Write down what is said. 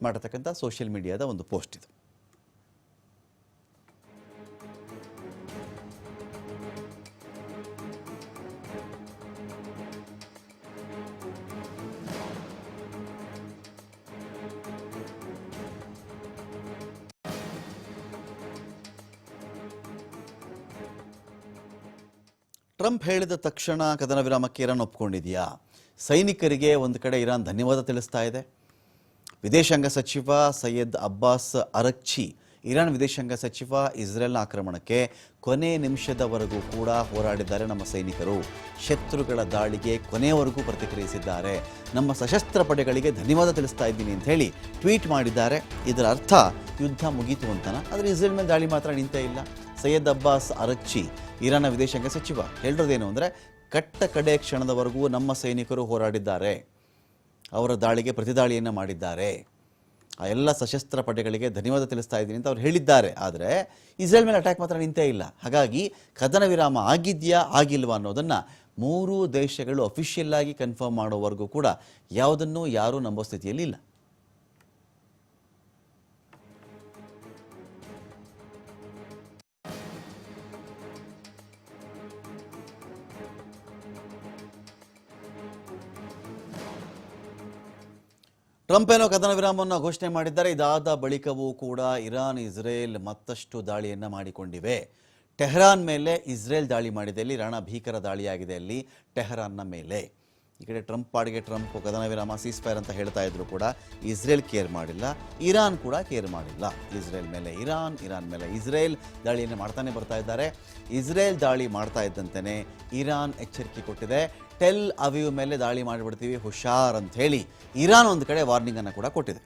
ಮಾಡಿರ್ತಕ್ಕಂಥ ಸೋಷಿಯಲ್ ಮೀಡಿಯಾದ ಒಂದು ಪೋಸ್ಟ್ ಇದು. ಟ್ರಂಪ್ ಹೇಳಿದ ತಕ್ಷಣ ಕದನ ವಿರಾಮಕ್ಕೆ ಇರಾನ್ ಒಪ್ಕೊಂಡಿದೆಯಾ? ಸೈನಿಕರಿಗೆ ಒಂದು ಕಡೆ ಇರಾನ್ ಧನ್ಯವಾದ ತಿಳಿಸ್ತಾ ಇದೆ. ವಿದೇಶಾಂಗ ಸಚಿವ ಸೈಯದ್ ಅಬ್ಬಾಸ್ ಅರಕ್ಚಿ ಇರಾನ್ ವಿದೇಶಾಂಗ ಸಚಿವ ಇಸ್ರೇಲ್ನ ಆಕ್ರಮಣಕ್ಕೆ ಕೊನೆ ನಿಮಿಷದವರೆಗೂ ಕೂಡ ಹೋರಾಡಿದ್ದಾರೆ. ನಮ್ಮ ಸೈನಿಕರು ಶತ್ರುಗಳ ದಾಳಿಗೆ ಕೊನೆಯವರೆಗೂ ಪ್ರತಿಕ್ರಿಯಿಸಿದ್ದಾರೆ. ನಮ್ಮ ಸಶಸ್ತ್ರ ಪಡೆಗಳಿಗೆ ಧನ್ಯವಾದ ತಿಳಿಸ್ತಾ ಇದ್ದೀನಿ ಅಂತ ಹೇಳಿ ಟ್ವೀಟ್ ಮಾಡಿದ್ದಾರೆ. ಇದರ ಅರ್ಥ ಯುದ್ಧ ಮುಗೀತು ಅಂತನ. ಆದರೆ ಇಸ್ರೇಲ್ ಮೇಲೆ ದಾಳಿ ಮಾತ್ರ ನಿಂತೇ ಇಲ್ಲ. ಸೈಯದ್ ಅಬ್ಬಾಸ್ ಅರಕ್ಚಿ ಇರಾನ್ನ ವಿದೇಶಾಂಗ ಸಚಿವ ಹೇಳಿರೋದೇನು ಅಂದರೆ, ಕಟ್ಟ ಕಡೆ ಕ್ಷಣದವರೆಗೂ ನಮ್ಮ ಸೈನಿಕರು ಹೋರಾಡಿದ್ದಾರೆ, ಅವರ ದಾಳಿಗೆ ಪ್ರತಿದಾಳಿಯನ್ನು ಮಾಡಿದ್ದಾರೆ, ಆ ಎಲ್ಲ ಸಶಸ್ತ್ರ ಪಡೆಗಳಿಗೆ ಧನ್ಯವಾದ ತಿಳಿಸ್ತಾ ಇದ್ದೀನಿ ಅಂತ ಅವ್ರು ಹೇಳಿದ್ದಾರೆ. ಆದರೆ ಇಸ್ರೇಲ್ ಮೇಲೆ ಅಟ್ಯಾಕ್ ಮಾತ್ರ ನಿಂತೇ ಇಲ್ಲ. ಹಾಗಾಗಿ ಕದನ ವಿರಾಮ ಆಗಿದೆಯಾ ಆಗಿಲ್ವಾ ಅನ್ನೋದನ್ನು ಮೂರೂ ದೇಶಗಳು ಅಫಿಷಿಯಲ್ ಆಗಿ ಕನ್ಫರ್ಮ್ ಮಾಡೋವರೆಗೂ ಕೂಡ ಯಾವುದನ್ನು ಯಾರೂ ನಂಬೋ ಸ್ಥಿತಿಯಲ್ಲಿ ಇಲ್ಲ. ಟ್ರಂಪ್ ಏನೋ ಕದನ ವಿರಾಮವನ್ನು ಘೋಷಣೆ ಮಾಡಿದ್ದಾರೆ. ಇದಾದ ಬಳಿಕವೂ ಕೂಡ ಇರಾನ್ ಇಸ್ರೇಲ್ ಮತ್ತಷ್ಟು ದಾಳಿಯನ್ನು ಮಾಡಿಕೊಂಡಿವೆ. ಟೆಹರಾನ್ ಮೇಲೆ ಇಸ್ರೇಲ್ ದಾಳಿ ಮಾಡಿದೆ. ಅಲ್ಲಿ ರಣಭೀಕರ ದಾಳಿಯಾಗಿದೆ ಅಲ್ಲಿ ಟೆಹರಾನ್ನ ಮೇಲೆ. ಈ ಕಡೆ ಟ್ರಂಪ್ ಪಾಡಿಗೆ ಟ್ರಂಪ್ ಕದನ ವಿರಾಮ ಸೀಸ್ಫೈರ್ ಅಂತ ಹೇಳ್ತಾ ಇದ್ರು ಕೂಡ ಇಸ್ರೇಲ್ ಕೇರ್ ಮಾಡಿಲ್ಲ, ಇರಾನ್ ಕೂಡ ಕೇರ್ ಮಾಡಿಲ್ಲ. ಇಸ್ರೇಲ್ ಮೇಲೆ ಇರಾನ್, ಇರಾನ್ ಮೇಲೆ ಇಸ್ರೇಲ್ ದಾಳಿಯನ್ನು ಮಾಡ್ತಾನೆ ಬರ್ತಾ ಇದ್ದಾರೆ. ಇಸ್ರೇಲ್ ದಾಳಿ ಮಾಡ್ತಾ ಇದ್ದಂತೆಯೇ ಇರಾನ್ ಎಚ್ಚರಿಕೆ ಕೊಟ್ಟಿದೆ. ಟೆಲ್ ಅವೀವ್ ಮೇಲೆ ದಾಳಿ ಮಾಡಿಬಿಡ್ತೀವಿ ಹುಷಾರ್ ಅಂತ ಹೇಳಿ ಇರಾನ್ ಒಂದು ಕಡೆ ವಾರ್ನಿಂಗನ್ನು ಕೂಡ ಕೊಟ್ಟಿದೆ.